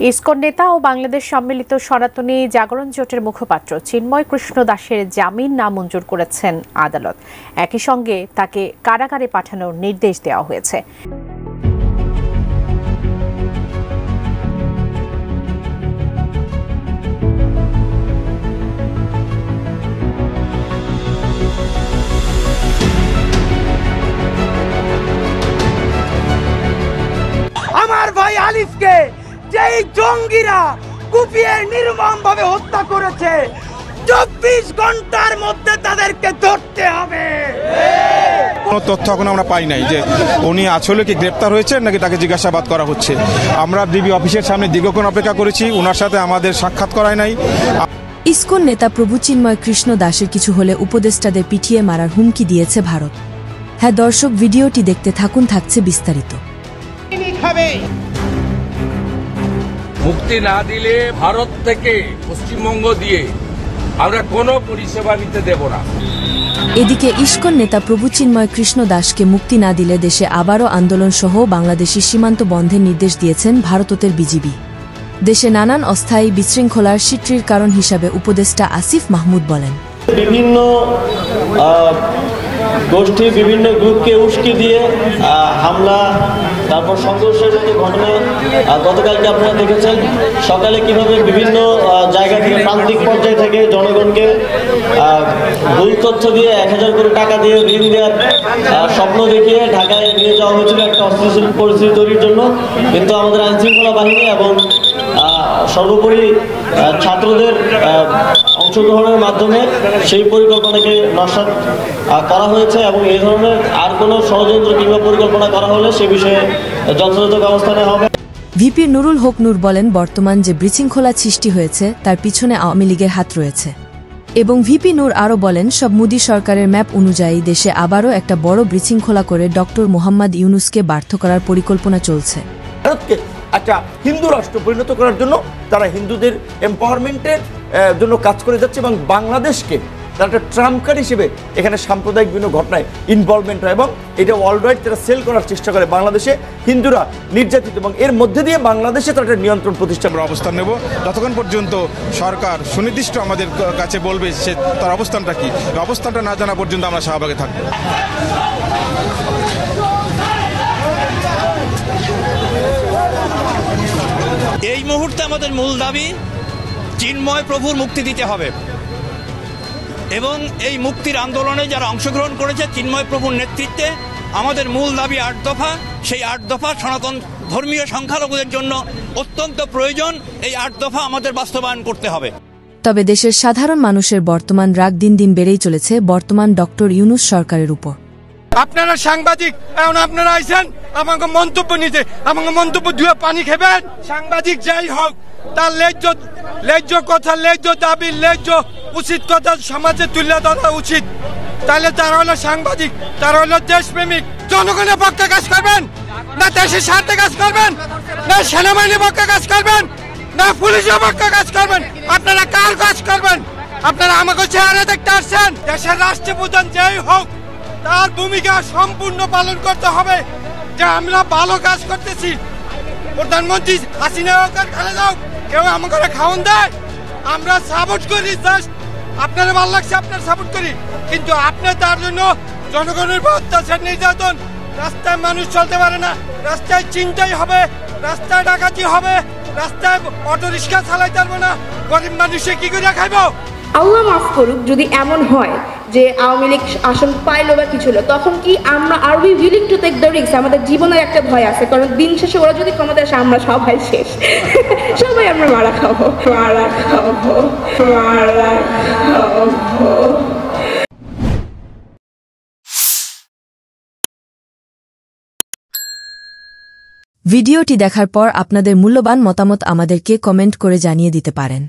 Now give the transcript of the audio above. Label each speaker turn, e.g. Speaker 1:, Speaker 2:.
Speaker 1: ISKCON নেতা ও বাংলাদেশ সম্মিলিত সনাতনী জাগরণ জোটের মুখপাত্র চিন্ময় কৃষ্ণ দাসের জামিন নামঞ্জুর করেছেন আদালত। একই সঙ্গে তাকে কারাগারে পাঠানোর নির্দেশ দেওয়া হয়েছে।
Speaker 2: আমার ভাই আলিফকে যেই জঙ্গিরা কুপিয়ে নির্মমভাবে হত্যা করেছে 24 ঘন্টার মধ্যে তাদেরকে ধরতে হবে।
Speaker 3: কোনো তথ্য এখন আমরা পাই নাই যে উনি আসলে কি গ্রেপ্তার হয়েছেন নাকি তাকে জিজ্ঞাসাবাদ করা হচ্ছে। আমরা ডিবি অফিসের সামনে দীর্ঘক্ষণ অপেক্ষা করেছি, ওনার সাথে আমাদের সাক্ষাৎ করায় নাই।
Speaker 4: ইসকন নেতা প্রভু চিন্ময় কৃষ্ণ দাসের কিছু হলে উপদেষ্টাদের পিটিয়ে মারার হুমকি দিয়েছে ভারত। হ্যাঁ দর্শক, ভিডিওটি দেখতে থাকুন, থাকছে বিস্তারিত।
Speaker 5: মুক্তি না দিলে ভারত থেকে পশ্চিমবঙ্গ দিয়ে আমরা কোনো পরিষেবা নিতে দেব না।
Speaker 4: এদিকে ইসকন নেতা প্রভু চিন্ময় কৃষ্ণ দাসকে মুক্তি না দিলে দেশে আবারও আন্দোলন সহ বাংলাদেশি সীমান্ত বন্ধের নির্দেশ দিয়েছেন ভারতের বিজিবি। দেশে নানান অস্থায়ী বিশৃঙ্খলার সৃষ্টির কারণ হিসাবে উপদেষ্টা আসিফ মাহমুদ বলেন,
Speaker 6: বিভিন্ন গোষ্ঠী বিভিন্ন গ্রুপকে উস্কে দিয়ে হামলা, তারপর সংঘর্ষের মতো ঘটনা গতকালকে আপনারা দেখেছেন। সকালে কিভাবে বিভিন্ন জায়গা থেকে প্রান্তিক পর্যায় থেকে জনগণকে ভুল তথ্য দিয়ে 1000 করে টাকা দিয়ে ঋণ দেওয়ার স্বপ্ন দেখিয়ে ঢাকায় নিয়ে যাওয়া হয়েছিল একটা অস্থিতিশীল পরিস্থিতি তৈরির জন্য। কিন্তু আমাদের আইনশৃঙ্খলা বাহিনী এবং সর্বোপরি ছাত্রদের অংশগ্রহণের মাধ্যমে সেই পরিকল্পনাকে নস্যাৎ করা হয়েছে এবং এই ধরনের আর কোনো ষড়যন্ত্র কিংবা পরিকল্পনা করা হলে সে বিষয়ে যথাযথ ব্যবস্থা নেওয়া হবে।
Speaker 4: ভিপি নুরুল হক নূর বলেন, বর্তমান যে বিশৃঙ্খলা সৃষ্টি হয়েছে তার পিছনে আওয়ামী লীগের হাত রয়েছে। এবং ভিপি নূর আরও বলেন, সব মোদী সরকারের ম্যাপ অনুযায়ী দেশে আবারও একটা বড় বিশৃঙ্খলা করে ডক্টর মোহাম্মদ ইউনুসকে ব্যর্থ করার পরিকল্পনা চলছে।
Speaker 7: ভারতকে একটা হিন্দু রাষ্ট্র পরিণত করার জন্য তারা হিন্দুদের এম্পাওয়ারমেন্টের জন্য কাজ করে যাচ্ছে এবং বাংলাদেশকে তারা একটা ট্রাম্প কার্ড হিসেবে এখানে সাম্প্রদায়িক বিভিন্ন ঘটনায় ইনভলভমেন্ট হয় এবং এটা ওয়ার্ল্ড ওয়াইড তারা সেল করার চেষ্টা করে। বাংলাদেশে হিন্দুরা নির্যাতিত এবং এর মধ্যে দিয়ে বাংলাদেশে তারা একটা নিয়ন্ত্রণ প্রতিষ্ঠা
Speaker 3: আমরা অবস্থান নেব যতক্ষণ পর্যন্ত সরকার সুনির্দিষ্ট আমাদের কাছে বলবে সে তার অবস্থানটা কি। অবস্থানটা না জানা পর্যন্ত আমরা শাহবাগে থাকবো।
Speaker 8: এই মুহূর্তে আমাদের মূল দাবি চিন্ময় প্রভুর মুক্তি দিতে হবে এবং এই মুক্তির আন্দোলনে যারা অংশগ্রহণ করেছে চিন্ময় প্রভুর নেতৃত্বে আমাদের মূল দাবি 8 দফা। সেই 8 দফা সনাতন ধর্মীয় সংখ্যালঘুদের জন্য অত্যন্ত প্রয়োজন। এই 8 দফা আমাদের বাস্তবায়ন করতে হবে।
Speaker 4: তবে দেশের সাধারণ মানুষের বর্তমান রাগ দিন দিন বেড়েই চলেছে বর্তমান ডক্টর ইউনুস সরকারের উপর।
Speaker 2: আপনারা সাংবাদিক, এখন আপনারা আইছেন আমাকে মন্তব্য নিতে, আমাকে মন্তব্য ধুয়ে পানি খাবেন। সাংবাদিক যাই হোক তার ন্যায্য কথা, ন্যায্য দাবি, ন্যায্য উচিত কথা সমাজে তুলে ধরা উচিত। তাহলে তারা হলো সাংবাদিক, তারা হলো দেশপ্রেমিক। জনগণের পক্ষে কাজ করবেন না দেশের স্বার্থে কাজ করবেন, না সেনাবাহিনীর পক্ষে কাজ করবেন, না পুলিশের পক্ষে কাজ করবেন? আপনারা কার কাজ করবেন? আপনারা আমাকে চেহারা দেখতে আসছেন। দেশের রাষ্ট্রপ্রধান যেই হোক তার ভূমিকা সম্পূর্ণ পালন করতে হবে যে আমরা ভালো কাজ করতেছি। প্রধানমন্ত্রী হাসিনা হোক আর খালেদা হোক, কেউ আমাকে খাওয়ান দেয়, আমরা সাপোর্ট করি। জাস্ট আপনারা ভালো লাগছে আপনার সাপোর্ট করি, কিন্তু আপনি তার জন্য জনগণের অত্যাচার, নির্যাতন, রাস্তায় মানুষ চলতে পারে না, রাস্তায় চিন্তাই হবে, রাস্তায় ডাকাতি হবে, রাস্তায় অটো রিক্সা চালাইতে পারবো না, গরিব মানুষে কি করে খাইবো?
Speaker 9: আল্লাহ মাফ করুক যদি এমন হয় যে আওয়ামী লীগ আসন পাইলো বা কিছু হলো, তখন কি আমরা are we willing to take the risk? আমাদের জীবনের একটা ভয় আছে, কারণ দিন শেষে ওরা যদি ক্ষমতা আসে আমরা সবাই শেষ, সবাই আমরা মারা খাবো, মারা খাবো, মারা খাবো।
Speaker 4: ভিডিওটি দেখার পর আপনাদের মূল্যবান মতামত আমাদেরকে কমেন্ট করে জানিয়ে দিতে পারেন।